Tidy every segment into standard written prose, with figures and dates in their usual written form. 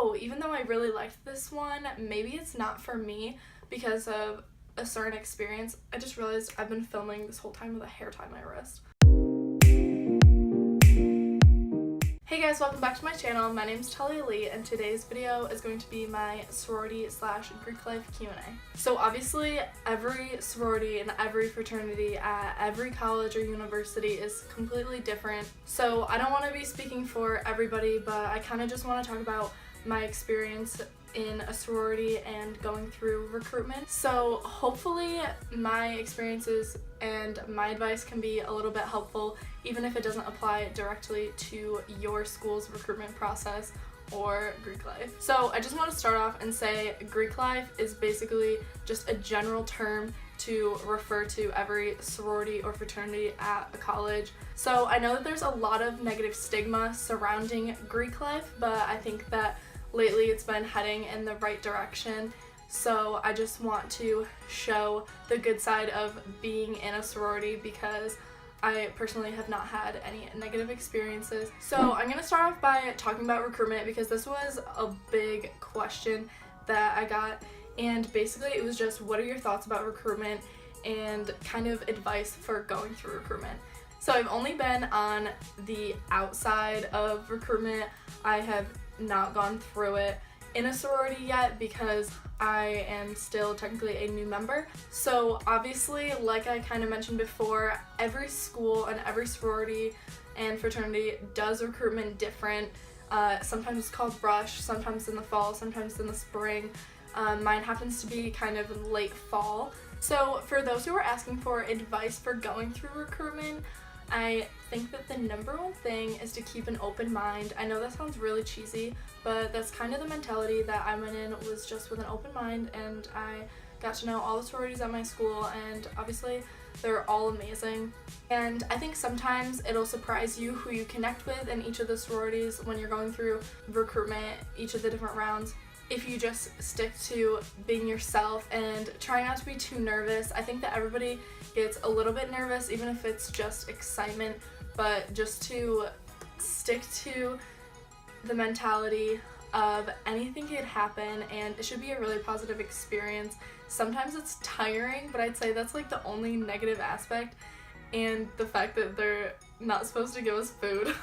oh, even though I really liked this one, maybe it's not for me because of a certain experience. I just realized I've been filming this whole time with a hair tie on my wrist. Hey guys, welcome back to my channel. My name is Talia and today's video is going to be my sorority / Greek life Q&A. So obviously every sorority and every fraternity at every college or university is completely different. So I don't want to be speaking for everybody, but I kind of just want to talk about my experience in a sorority and going through recruitment. So hopefully my experiences and my advice can be a little bit helpful, even if it doesn't apply directly to your school's recruitment process or Greek life. So I just want to start off and say Greek life is basically just a general term to refer to every sorority or fraternity at a college. So I know that there's a lot of negative stigma surrounding Greek life, but I think that lately it's been heading in the right direction. So I just want to show the good side of being in a sorority because I personally have not had any negative experiences. So I'm gonna start off by talking about recruitment because this was a big question that I got, and basically it was just, what are your thoughts about recruitment and kind of advice for going through recruitment. So I've only been on the outside of recruitment. I have not gone through it in a sorority yet because I am still technically a new member. So obviously, like I kind of mentioned before, every school and every sorority and fraternity does recruitment different. Sometimes it's called rush, sometimes in the fall, sometimes in the spring. Mine happens to be kind of in late fall. So for those who are asking for advice for going through recruitment, I think that the number one thing is to keep an open mind. I know that sounds really cheesy, but that's kind of the mentality that I went in, was just with an open mind, and I got to know all the sororities at my school, and obviously they're all amazing. And I think sometimes it'll surprise you who you connect with in each of the sororities when you're going through recruitment, each of the different rounds. If you just stick to being yourself and try not to be too nervous. I think that everybody gets a little bit nervous, even if it's just excitement, but just to stick to the mentality of anything could happen and it should be a really positive experience. Sometimes it's tiring, but I'd say that's like the only negative aspect, and the fact that they're not supposed to give us food.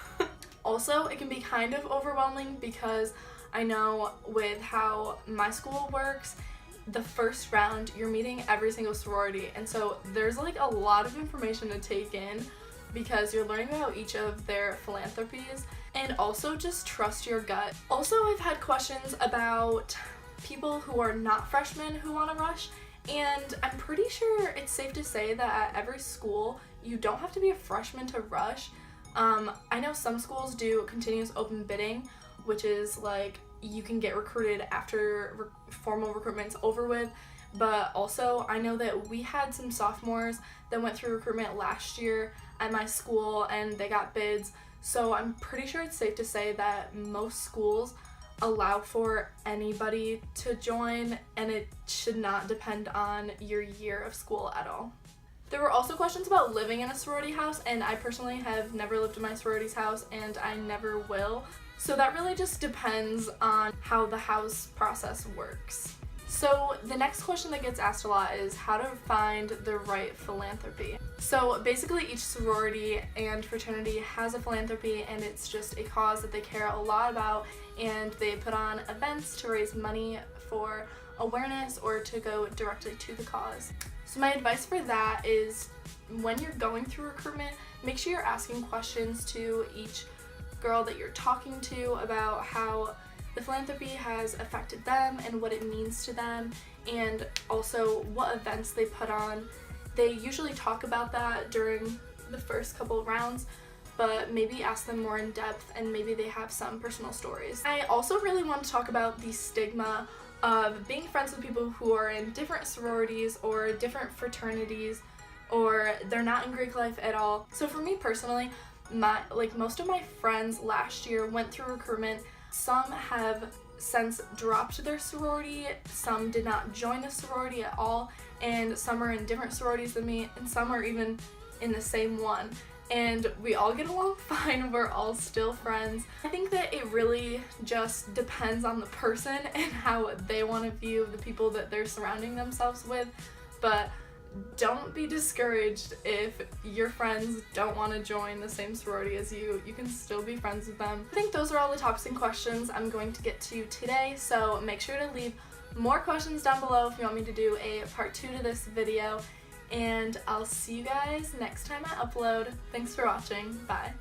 Also, it can be kind of overwhelming because I know with how my school works, the first round you're meeting every single sorority, and so there's like a lot of information to take in because you're learning about each of their philanthropies, and also just trust your gut. Also, I've had questions about people who are not freshmen who want to rush, and I'm pretty sure it's safe to say that at every school you don't have to be a freshman to rush. I know some schools do continuous open bidding, which is like you can get recruited after formal recruitment's over with, but also I know that we had some sophomores that went through recruitment last year at my school and they got bids, so I'm pretty sure it's safe to say that most schools allow for anybody to join, and it should not depend on your year of school at all. There were also questions about living in a sorority house, and I personally have never lived in my sorority's house and I never will. So that really just depends on how the house process works. So the next question that gets asked a lot is how to find the right philanthropy. So basically each sorority and fraternity has a philanthropy, and it's just a cause that they care a lot about, and they put on events to raise money for awareness or to go directly to the cause. So my advice for that is when you're going through recruitment, make sure you're asking questions to each girl that you're talking to about how the philanthropy has affected them and what it means to them, and also what events they put on. They usually talk about that during the first couple of rounds, but maybe ask them more in depth and maybe they have some personal stories. I also really want to talk about the stigma of being friends with people who are in different sororities or different fraternities, or they're not in Greek life at all. So for me personally, most of my friends last year went through recruitment. Some have since dropped their sorority, some did not join the sorority at all, and some are in different sororities than me, and some are even in the same one. and we all get along fine. We're all still friends. I think that it really just depends on the person and how they want to view the people that they're surrounding themselves with, but don't be discouraged if your friends don't want to join the same sorority as you. You can still be friends with them. I think those are all the topics and questions I'm going to get to today, so make sure to leave more questions down below if you want me to do a part 2 to this video, and I'll see you guys next time I upload. Thanks for watching. Bye.